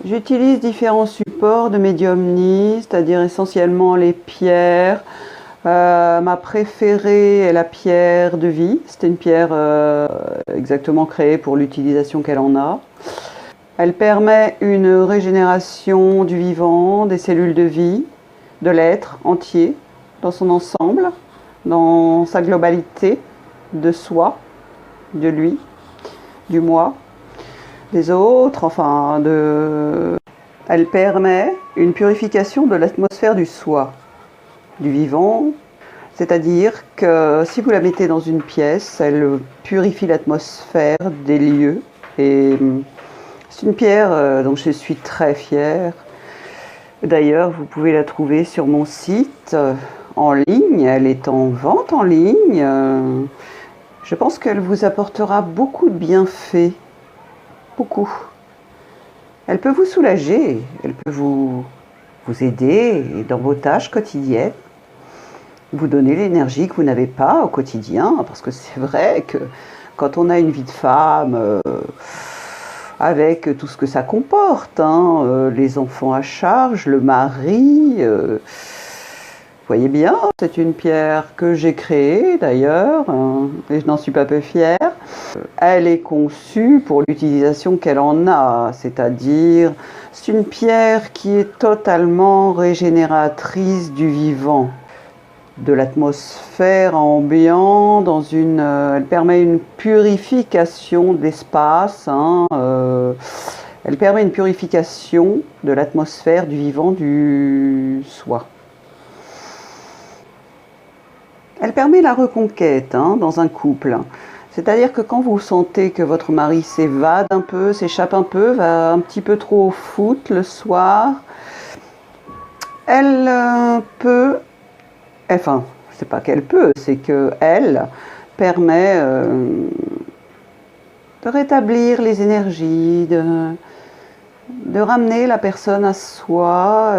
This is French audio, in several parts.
J'utilise différents supports de médiumnie, c'est-à-dire essentiellement les pierres. Ma préférée est la pierre de vie. C'est une pierre exactement créée pour l'utilisation qu'elle en a. Elle permet une régénération du vivant, des cellules de vie, de l'être entier, dans son ensemble, dans sa globalité, de soi, de lui, du moi, des autres, Elle permet une purification de l'atmosphère du soi, du vivant, c'est-à-dire que si vous la mettez dans une pièce, elle purifie l'atmosphère des lieux. Et c'est une pierre dont je suis très fière. D'ailleurs, vous pouvez la trouver sur mon site en ligne. Elle est en vente en ligne. Je pense qu'elle vous apportera beaucoup de bienfaits. Beaucoup. Elle peut vous soulager. Elle peut vous aider dans vos tâches quotidiennes. Vous donner l'énergie que vous n'avez pas au quotidien. Parce que c'est vrai que quand on a une vie de femme, avec tout ce que ça comporte, les enfants à charge, le mari, vous voyez bien, c'est une pierre que j'ai créée d'ailleurs, et je n'en suis pas peu fière. Elle est conçue pour l'utilisation qu'elle en a, c'est-à-dire c'est une pierre qui est totalement régénératrice du vivant, de l'atmosphère ambiante, elle permet une purification d'espace, elle permet une purification de l'atmosphère du vivant, du soi. Elle permet la reconquête dans un couple. C'est-à-dire que quand vous sentez que votre mari s'évade un peu, s'échappe un peu, va un petit peu trop au foot le soir, elle peut... Enfin, c'est pas qu'elle peut, c'est qu'elle permet de rétablir les énergies, de ramener la personne à soi.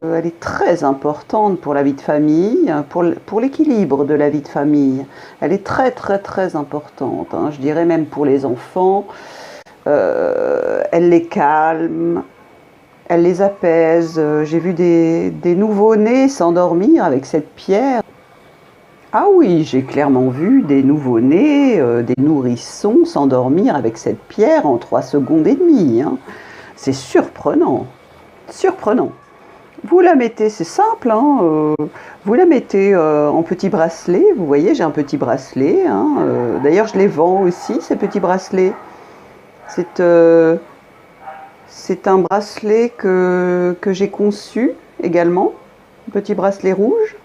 Elle est très importante pour la vie de famille, pour l'équilibre de la vie de famille. Elle est très très très importante, je dirais même pour les enfants. Elle les calme, elle les apaise. J'ai vu des nouveau-nés s'endormir avec cette pierre. Ah oui, j'ai clairement vu des nouveau-nés, des nourrissons s'endormir avec cette pierre en 3 secondes et demie. C'est surprenant, surprenant. Vous la mettez, c'est simple, vous la mettez en petit bracelet. Vous voyez, j'ai un petit bracelet. D'ailleurs, je les vends aussi, ces petits bracelets. C'est un bracelet que j'ai conçu également, un petit bracelet rouge,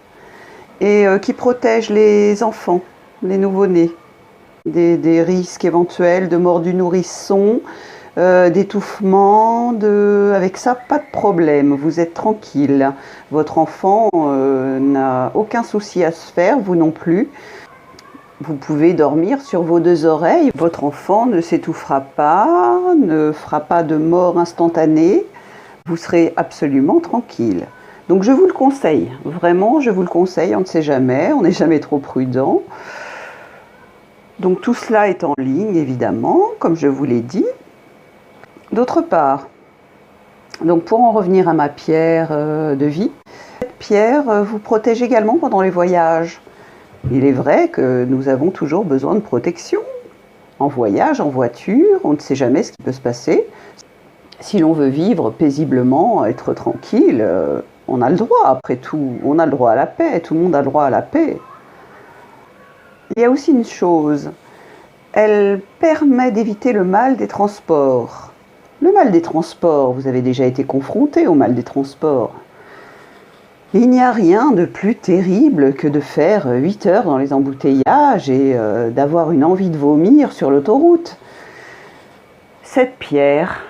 et qui protège les enfants, les nouveau-nés, des risques éventuels de mort du nourrisson, d'étouffement. Avec ça, pas de problème, vous êtes tranquille. Votre enfant n'a aucun souci à se faire, vous non plus. Vous pouvez dormir sur vos 2 oreilles. Votre enfant ne s'étouffera pas, ne fera pas de mort instantanée. Vous serez absolument tranquille. Donc je vous le conseille, vraiment je vous le conseille, on ne sait jamais, on n'est jamais trop prudent. Donc tout cela est en ligne évidemment, comme je vous l'ai dit. D'autre part, donc pour en revenir à ma pierre de vie, cette pierre vous protège également pendant les voyages. Il est vrai que nous avons toujours besoin de protection. En voyage, en voiture, on ne sait jamais ce qui peut se passer. Si l'on veut vivre paisiblement, être tranquille, on a le droit, après tout. On a le droit à la paix, tout le monde a le droit à la paix. Il y a aussi une chose, elle permet d'éviter le mal des transports. Le mal des transports, vous avez déjà été confronté au mal des transports. Il n'y a rien de plus terrible que de faire 8 heures dans les embouteillages et d'avoir une envie de vomir sur l'autoroute. Cette pierre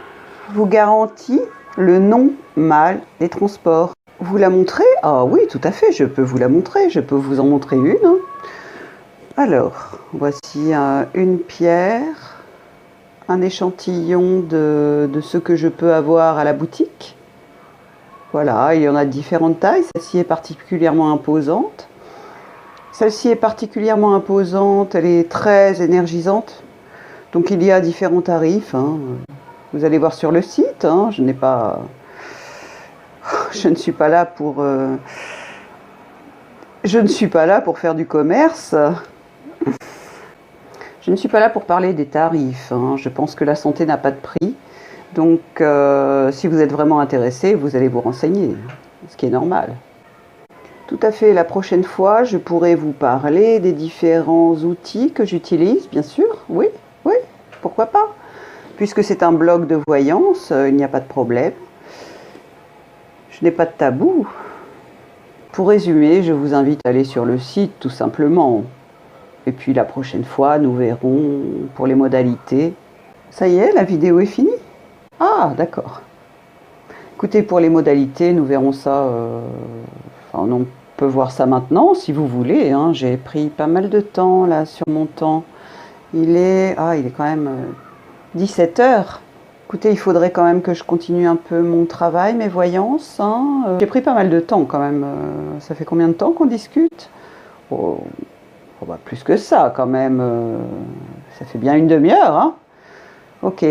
vous garantit le non-mal des transports. Vous la montrez? Ah oui, tout à fait, je peux vous la montrer, je peux vous en montrer une. Alors, voici une pierre, un échantillon de ce que je peux avoir à la boutique. Voilà, il y en a de différentes tailles. Celle-ci est particulièrement imposante. Celle-ci est particulièrement imposante, elle est très énergisante. Donc il y a différents tarifs. Vous allez voir sur le site, hein, je ne suis pas là pour... je ne suis pas là pour faire du commerce. Je ne suis pas là pour parler des tarifs, hein. Je pense que la santé n'a pas de prix. Donc, si vous êtes vraiment intéressé, vous allez vous renseigner, ce qui est normal. Tout à fait, la prochaine fois, je pourrai vous parler des différents outils que j'utilise, bien sûr. Oui, oui, pourquoi pas. Puisque c'est un blog de voyance, il n'y a pas de problème. Je n'ai pas de tabou. Pour résumer, je vous invite à aller sur le site, tout simplement. Et puis la prochaine fois, nous verrons pour les modalités. Ça y est, la vidéo est finie? Ah, d'accord. Écoutez, pour les modalités, nous verrons ça. Enfin, on peut voir ça maintenant, si vous voulez, hein. J'ai pris pas mal de temps, là, sur mon temps. Il est quand même 17 heures. Écoutez, il faudrait quand même que je continue un peu mon travail, mes voyances, hein. J'ai pris pas mal de temps, quand même. Ça fait combien de temps qu'on discute? Oh, bah, plus que ça, quand même. Ça fait bien une demi-heure, hein. Ok.